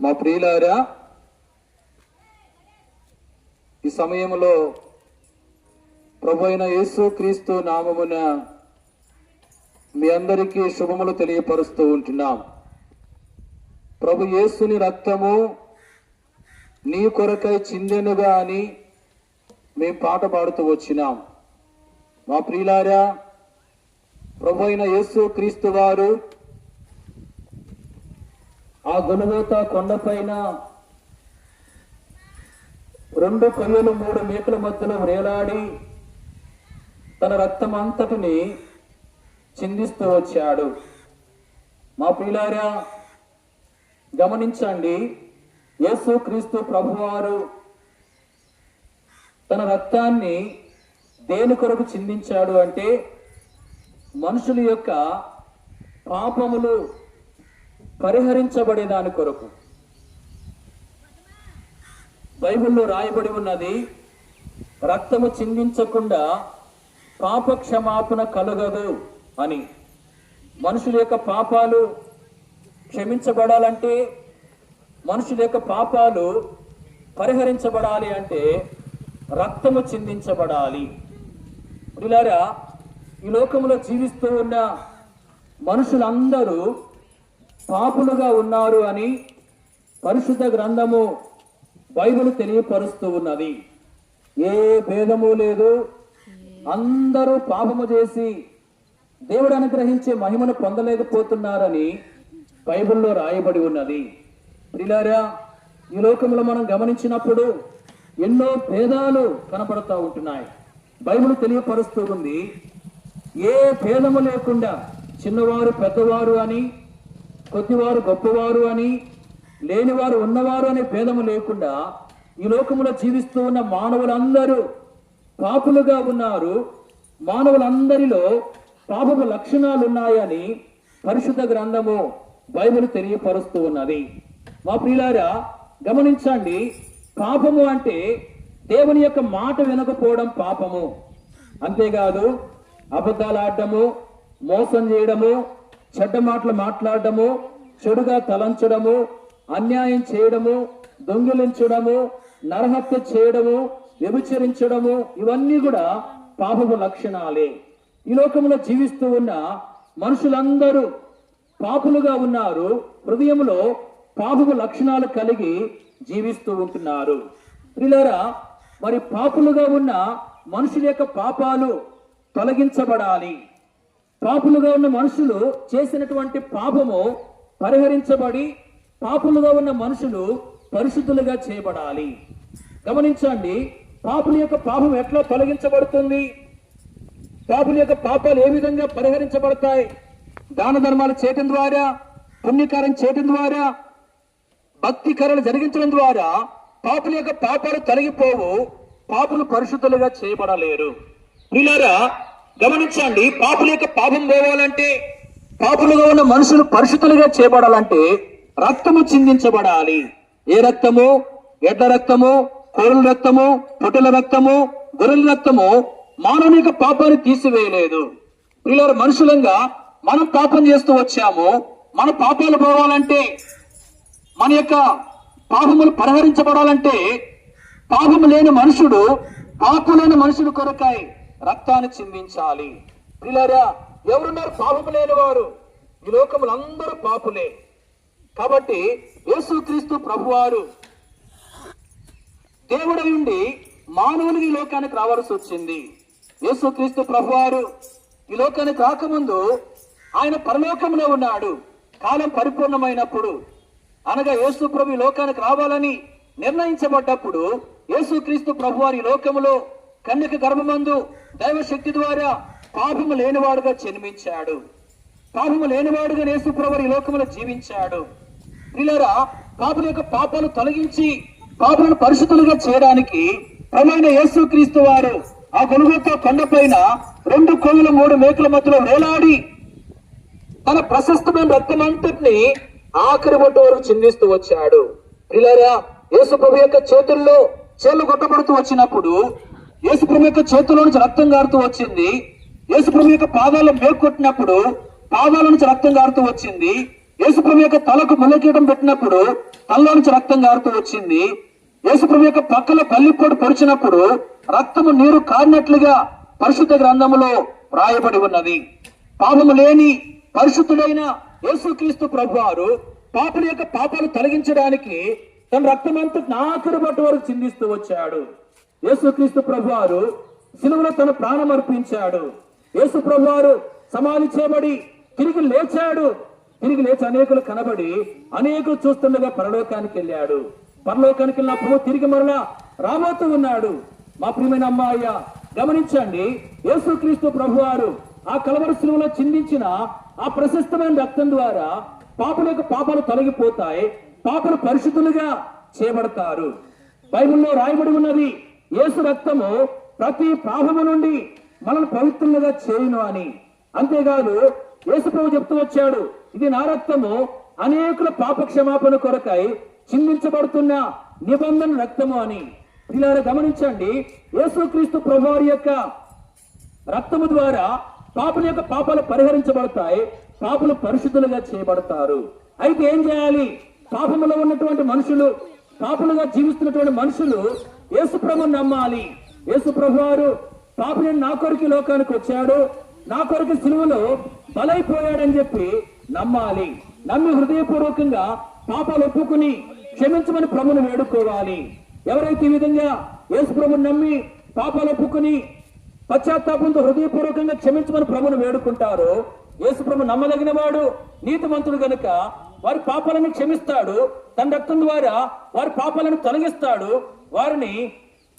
మా ప్రియులారా, ఈ సమయంలో ప్రభు అయిన యేసు క్రీస్తు నామమున మీ అందరికీ శుభములు తెలియపరుస్తూ ఉంటున్నాం. ప్రభు యేసుని రక్తము నీ కొరకై చిందెనుగా అని మేము పాట పాడుతూ వచ్చినాం. మా ప్రియులారా, ప్రభు అయిన యేసు క్రీస్తు వారు ఆ గొలగొతా కొండపైన 2 కొయ్యలు 3 మేకల మధ్యలో వేలాడి తన రక్తం అంతటిని చిందిస్తూ వచ్చాడు. మా ప్రియులారా, గమనించండి, యేసు క్రీస్తు ప్రభువారు తన రక్తాన్ని దేని కొరకు చిందించాడు అంటే మనుషుల యొక్క పాపములు పరిహరించబడేదాని కొరకు. బైబిల్లో రాయబడి ఉన్నది, రక్తము చిందించకుండా పాప క్షమాపణ కలుగదు అని. మనుషుల యొక్క పాపాలు క్షమించబడాలంటే, మనుషుల యొక్క పాపాలు పరిహరించబడాలి అంటే రక్తము చిందించబడాలి. ప్రియులారా, ఈ లోకంలో జీవిస్తూ ఉన్న మనుషులందరూ పాపులుగా ఉన్నారు అని పరిశుద్ధ గ్రంథము బైబిల్ తెలియపరుస్తూ ఉన్నది. ఏ భేదము లేదు, అందరూ పాపము చేసి దేవుడు అనుగ్రహించే మహిమను పొందలేకపోతున్నారని బైబిల్లో రాయబడి ఉన్నది. ప్రియులారా, ఈ లోకంలో మనం గమనించినప్పుడు ఎన్నో భేదాలు కనపడుతూ ఉంటున్నాయి. బైబిల్ తెలియపరుస్తూ ఉంది, ఏ భేదము లేకుండా చిన్నవారు పెద్దవారు అని, కొద్దివారు గొప్పవారు అని, లేనివారు ఉన్నవారు అనే భేదము లేకుండా ఈ లోకములో జీవిస్తూ ఉన్న మానవులందరూ పాపులుగా ఉన్నారు. మానవులందరిలో పాపపు లక్షణాలు ఉన్నాయని పరిశుద్ధ గ్రంథము బైబిల్ తెలియపరుస్తూ ఉన్నది. మా ప్రియులారా, గమనించండి, పాపము అంటే దేవుని యొక్క మాట వినకపోవడం పాపము. అంతేకాదు, అబద్ధాలు ఆడటము, మోసం చేయడము, చెడ్డ మాటలు మాట్లాడటము, చెడుగా తలంచడము, అన్యాయం చేయడము, దొంగిలించడము, నరహత్య చేయడము, వ్యభిచరించడము, ఇవన్నీ కూడా పాపపు లక్షణాలే. ఈ లోకంలో జీవిస్తూ ఉన్న మనుషులందరూ పాపులుగా ఉన్నారు. హృదయంలో పాపపు లక్షణాలు కలిగి జీవిస్తూ ఉంటున్నారు. ప్రియులారా, మరి పాపులుగా ఉన్న మనుషుల యొక్క పాపాలు తొలగించబడాలి. పాపులుగా ఉన్న మనుషులు చేసినటువంటి పాపము పరిహరించబడి పాపులుగా ఉన్న మనుషులు పరిశుద్ధులుగా చేయబడాలి. గమనించండి, పాపుల యొక్క పాపం ఎట్లా తొలగించబడుతుంది? పాపుల యొక్క పాపాలు ఏ విధంగా పరిహరించబడతాయి? దాన ధర్మాలు చేయటం ద్వారా, పుణ్యకారం చేయటం ద్వారా, భక్తి కార్యాలు జరిగించడం ద్వారా పాపుల యొక్క పాపాలు తొలగిపోవు. పాపులు పరిశుద్ధులుగా చేయబడలేరు. ప్రియులారా, గమనించండి, పాపుల యొక్క పాపం పోవాలంటే, పాపులుగా ఉన్న మనుషులు పరిశుద్ధులుగా చేయబడాలంటే రక్తము చిందించబడాలి. ఏ రక్తము? ఎడ్ల రక్తము, కోరుల రక్తము, పొట్టెల రక్తము, గొర్రెల రక్తము మానవుని యొక్క పాపాన్ని తీసివేయలేదు. ప్రియులారా, మనుషులంగా మనం పాపం చేస్తూ వచ్చాము. మన పాపాలు పోవాలంటే, మన యొక్క పాపములు పరిహరించబడాలంటే పాపము లేని మనుషుడు పాపులైన మనుషుడు కొరకై రక్తాన్ని చిందించాలి. ప్రియులారా, ఎవరున్నారు పాపము లేని వారు? ఈ లోకములు అందరూ పాపులే. కాబట్టి యేసుక్రీస్తు ప్రభువారు దేవుడై ఉండి మానవునికి ఈ లోకానికి రావాల్సి వచ్చింది. యేసుక్రీస్తు ప్రభువారు ఈ లోకానికి రాకముందు ఆయన పరలోకంలో ఉన్నాడు. కాలం పరిపూర్ణమైనప్పుడు, అనగా యేసు ప్రభు ఈ లోకానికి రావాలని నిర్ణయించబడ్డప్పుడు యేసుక్రీస్తు ప్రభువారి లోకములో కన్యక గర్భమందు దైవశక్తి ద్వారా పాపము లేనివాడుగా జన్మించాడు. పాపము లేనివాడుగా యేసు ప్రభువు ఈ లోకములో జీవించాడు. ప్రియులారా, పాపుల యొక్క పాపాలు తొలగించి పాపులను పరిశుద్ధులుగా చేయడానికి ప్రభువైన యేసుక్రీస్తు వారు ఆ గొలగొతా కొండపైన 2 కొయ్యలు 3 మేకల మధ్యలో వేలాడి తన ప్రశస్తమైన రక్తమంతటిని ఆఖరి బొట్టు వరకు చిందిస్తూ వచ్చాడు. ప్రియులారా, యేసు ప్రభు యొక్క చేతుల్లో చేళ్లు కొట్టబడుతూ వచ్చినప్పుడు యేసు ప్రభు యొక్క చేతుల్లో నుంచి రక్తం గారుతూ వచ్చింది. యేసు ప్రభు యొక్క పాదాలు మేకొట్టినప్పుడు పాదాల నుంచి రక్తం గారుతూ వచ్చింది. యేసు ప్రభు యొక్క తలకు ముళ్ళకిరీటం పెట్టినప్పుడు తనలో నుంచి రక్తం గారుతూ వచ్చింది. యేసుప్రభు యొక్క పక్కలో పల్లిపోటు పొడిచినప్పుడు రక్తము నీరు కారినట్లుగా పరిశుద్ధ గ్రంథములో రాయబడి ఉన్నది. పాపము లేని పరిశుద్ధుడైన యేసుక్రీస్తు ప్రభువారు పాపుల యొక్క పాపాలు తొలగించడానికి తన రక్తమంతా నాకుడు బట్టు వరకు చిందిస్తూ వచ్చాడు. యేసుక్రీస్తు ప్రభువారు సిలువలో తన ప్రాణం అర్పించాడు. యేసు ప్రభువారు సమాధి చేయబడి తిరిగి లేచాడు. తిరిగి లేచి అనేకులు కనబడి అనేకులు చూస్తుండగా పరలోకానికి వెళ్ళాడు. పరలోకానికి వెళ్ళినప్పుడు తిరిగి మరలా రాబోతూ ఉన్నాడు. మా ప్రియమైన అమ్మాయ్య గమనించండి, యేసుక్రీస్తు ప్రభువారు ఆ కలవరి సిలువలో చిందించిన ఆ ప్రశస్తమైన రక్తం ద్వారా పాపుల యొక్క పాపాలు తొలగిపోతాయి, పాపులు పరిశుద్ధులుగా చేయబడతారు. బైబిల్లో రాయబడి ఉన్నది, యేసు రక్తము ప్రతి పాపము నుండి మనల్ని పవిత్రులుగా చేయును అని. అంతేకాదు యేసు ప్రభు చెప్తూ వచ్చాడు, ఇది నా రక్తము అనేకుల పాప క్షమాపణ కొరకై చిందించబడుతున్న నిబంధన రక్తము అని. ఇలా గమనించండి, యేసుక్రీస్తు ప్రభువారి యొక్క రక్తము ద్వారా పాపుల యొక్క పాపాలు పరిహరించబడతాయి, పాపులు పరిశుద్ధులుగా చేయబడతారు. అయితే ఏం చేయాలి? పాపములో ఉన్నటువంటి మనుషులు, పాపులుగా జీవిస్తున్నటువంటి మనుషులు యేసు ప్రభువుని నమ్మాలి. యేసు ప్రభువారు పాపులను నా కొరకు లోకానికి వచ్చాడు, నా కొరకు సిలువలో బలైపోయాడని చెప్పి నమ్మాలి. నమ్మి హృదయపూర్వకంగా పాపాలు ఒప్పుకుని క్షమించమని ప్రభువుని వేడుకోవాలి. ఎవరైతే ఈ విధంగా యేసు ప్రభువుని నమ్మి పాపాలు ఒప్పుకుని పశ్చాత్తాపంతో హృదయపూర్వకంగా క్షమించమని ప్రభువుని వేడుకుంటారో, యేసు ప్రభు నమ్మదగిన వాడు, నీతిమంతుడు గనుక వారి పాపాలను క్షమిస్తాడు, తన రక్తం ద్వారా వారి పాపాలను తొలగిస్తాడు, వారిని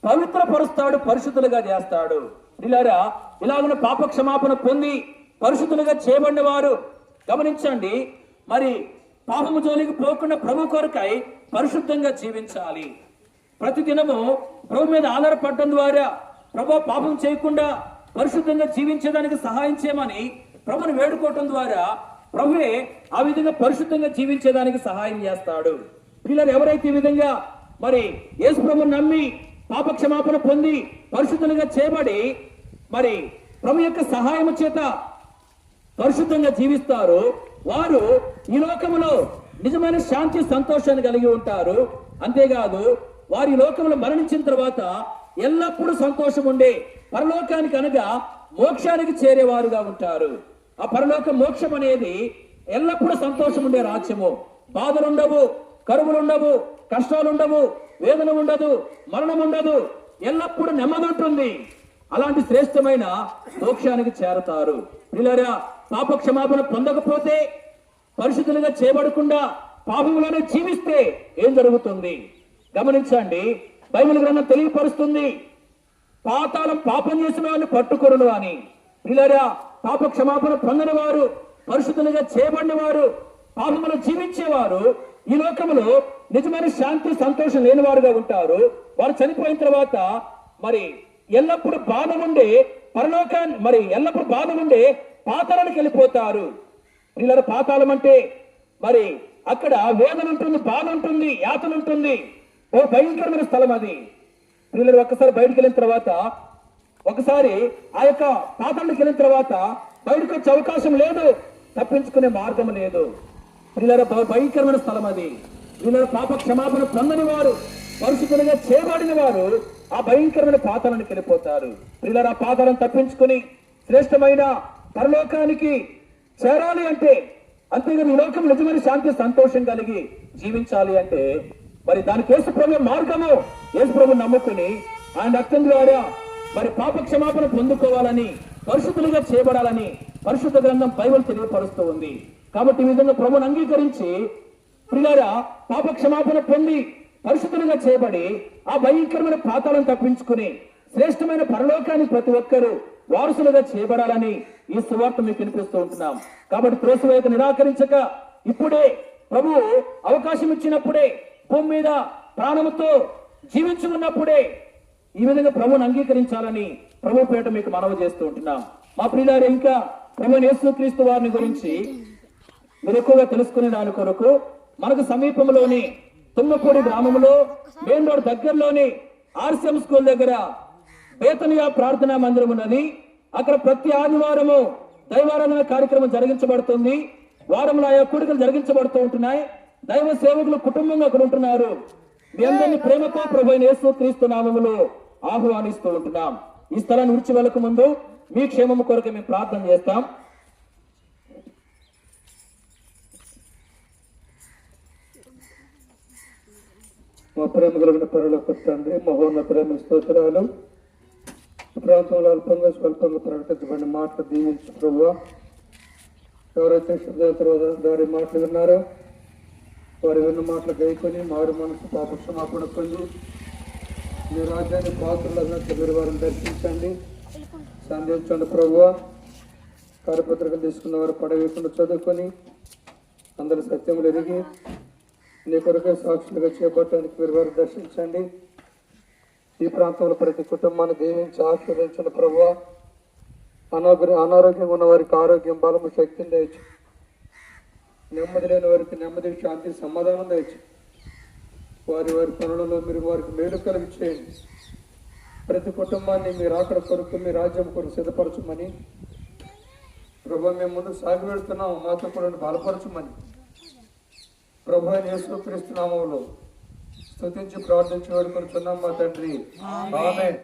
పవిత్రపరుస్తాడు, పరిశుద్ధులుగా చేస్తాడు. ఇలారా ఇలాగున పాప క్షమాపణ పొంది పరిశుద్ధులుగా చేయబడిన వారు గమనించండి, మరి పాపము జోలికి పోకుండా ప్రభు కొరకై పరిశుద్ధంగా జీవించాలి. ప్రతిదినము ప్రభు మీద ఆధారపడటం ద్వారా ప్రభు పాపం చేయకుండా పరిశుద్ధంగా జీవించేదానికి సహాయం చేయమని ప్రభుని వేడుకోవటం ద్వారా ప్రభువే ఆ విధంగా పరిశుద్ధంగా జీవించేదానికి సహాయం చేస్తాడు. పిల్లలు ఎవరైతే ఈ విధంగా మరి యేసు ప్రభుని నమ్మి పాప క్షమాపణ పొంది పరిశుద్ధులుగా చేయబడి మరి ప్రభు యొక్క సహాయం చేత పరిశుద్ధంగా జీవిస్తారు, వారు ఈ లోకములో నిజమైన శాంతి సంతోషాన్ని కలిగి ఉంటారు. అంతేకాదు వారి లోకంలో మరణించిన తర్వాత ఎల్లప్పుడూ సంతోషం ఉండే పరలోకానికి అనగా మోక్షానికి చేరేవారుగా ఉంటారు. ఆ పరలోక మోక్షం అనేది ఎల్లప్పుడూ సంతోషం ఉండే రాజ్యము. బాధలుండవు, కరువులుండవు, కష్టాలుండవు, వేదన ఉండదు, మరణం ఉండదు, ఎల్లప్పుడూ నెమ్మది ఉంటుంది. అలాంటి శ్రేష్టమైన మోక్షానికి చేరతారు. పిల్లరా, పాప క్షమాపణ పొందకపోతే, పరిశుద్ధులుగా చేయబడకుండా పాపములోనే జీవిస్తే ఏం జరుగుతుంది? గమనించండి, బైబిల్ గ్రంథం తెలియపరుస్తుంది, పాతాళం పాపం చేసిన వారిని పట్టుకొరును అని. పిల్లరా, పాప క్షమాపణ పొందని వారు, పరిశుద్ధులుగా చేయబడిన వారు, పాపములో జీవించేవారు ఈ లోకములో నిజమైన శాంతి సంతోషం లేని వారుగా ఉంటారు. వారు చనిపోయిన తర్వాత మరి ఎల్లప్పుడూ బాధ ఉండే పరలోకాన్ని, మరి ఎల్లప్పుడూ బాధ ఉండే పాతాళానికి వెళ్ళిపోతారు. పిల్లల పాతాళం అంటే మరి అక్కడ వేదన ఉంటుంది, బాధ ఉంటుంది, యాతన ఉంటుంది, ఓ భయంకరమైన స్థలం అది. పిల్లలు ఒక్కసారి బయటకు వెళ్ళిన తర్వాత, ఒకసారి ఆ యొక్క పాతాళానికి వెళ్ళిన తర్వాత బయటకు వచ్చే అవకాశం లేదు, తప్పించుకునే మార్గం లేదు. పిల్లల భయంకరమైన స్థలం అది. పిల్లల పాప క్షమాపణ పొందని వారు, పరిశుద్ధులుగా చేయబడిన వారు ఆ భయంకరమైన పాతాళానికి వెళ్ళిపోతారు. పిల్లల ఆ పాతాళం తప్పించుకుని శ్రేష్టమైన పరలోకానికి చేరాలి అంటే, అంతేగాని ఈ లోకం నిజమైన శాంతి సంతోషం కలిగి జీవించాలి అంటే మరి దానికి యేసుప్రభు మార్గము. యేసుప్రభు నమ్ముకుని ఆయన రక్తం ద్వారా మరి పాప క్షమాపణ పొందుకోవాలని, పరిశుద్ధులుగా చేయబడాలని పరిశుద్ధ గ్రంథం బైబిల్ తెలియపరుస్తూ ఉంది. కాబట్టి ఈ విధంగా ప్రభువుని అంగీకరించి ప్రియులారా పాప క్షమాపణ పొంది పరిశుద్ధులుగా చేయబడి ఆ భయంకరమైన పాతాళం తప్పించుకుని శ్రేష్టమైన పరలోకానికి ప్రతి ఒక్కరూ వారసులుగా చేయబడాలని ఈ సువార్త మీకు వినిపిస్తూ ఉంటున్నాం. కాబట్టి త్రోసివేయక నిరాకరించక ఇప్పుడే ప్రభు అవకాశం ఇచ్చినప్పుడే, భూమి మీద ప్రాణముతో జీవించి ఉన్నప్పుడే ఈ విధంగా ప్రభువుని అంగీకరించాలని ప్రభు పేట మీకు మనవి చేస్తూ ఉంటున్నాం. మా ప్రియులారా, ఇంకా ప్రభు యేసుక్రీస్తు వారిని గురించి మీరు ఎక్కువగా తెలుసుకునే దాని కొరకు మనకు సమీపంలోని తుమ్మపూడి గ్రామంలో మెయిన్ రోడ్ దగ్గరలోని ఆర్సిఎం స్కూల్ దగ్గర బేతనియా ప్రార్థనా మందిరం ఉన్నది. అక్కడ ప్రతి ఆదివారము దైవారాధన కార్యక్రమం జరిగించబడుతుంది. వారంలో ఆయా కూడికలు జరిగించబడుతూ ఉంటున్నాయి. దైవ సేవకులు కుటుంబంగా అక్కడ ఉంటున్నారు. మీ అందరినీ ప్రేమతో ప్రభువైన యేసుక్రీస్తు నామములో ఆహ్వానిస్తూ ఉంటున్నాం. ఈ స్థలాన్ని విడిచి వెళ్ళక ముందు మీ క్షేమము కొరకు మేము ప్రార్థన చేస్తాం. మా ప్రేమ కలిగిన పరలోక తండ్రి, మహోన్నత ప్రేమ స్తోత్రాలు. ప్రాంతంలో అల్పంగా స్వల్పంగా ప్రకటించబడిన మాటలు దీవించు ప్రభువా. ఎవరైతే శుద్ధ దారి మాటలు విన్నారో వారు విన్న మాటలు గైకొని మారు మనసు పాప క్షమాపణ పొంది మీ రాజ్యాన్ని పాత్రలన్నట్లు మీరు వారిని దర్శించండి, సంధించండి ప్రభువా. కార్యపత్రికలు తీసుకున్న వారు పడవేయకుండా చదువుకొని అందరి సత్యములు ఎరిగి నీ కొరకే సాక్షులుగా చేపట్టడానికి మీరు వారు దర్శించండి. ఈ ప్రాంతంలో ప్రతి కుటుంబాన్ని దీవించి ఆశీర్వదించండి ప్రభువా. అనారోగ్యంగా ఉన్న వారికి ఆరోగ్యం, బలము, శక్తిని దయచు. నెమ్మది లేని వారికి నెమ్మది, శాంతి, సమాధానం దయచు. వారి వారి పనులలో మీరు వారికి మేలు కలిగి చేయండి. ప్రతి కుటుంబాన్ని మీరు అక్కడ కొరకు మీ రాజ్యం కొరకు సిద్ధపరచమని ప్రభు మేము ముందు సాగి వెళ్తున్నాము. మాతో కూడా బలపరచమని ప్రభు అయిన యేసుక్రీస్తు నామములో స్తుతించి ప్రార్థించి వేడుకొనుచున్నాం మా తండ్రి. ఆమేన్.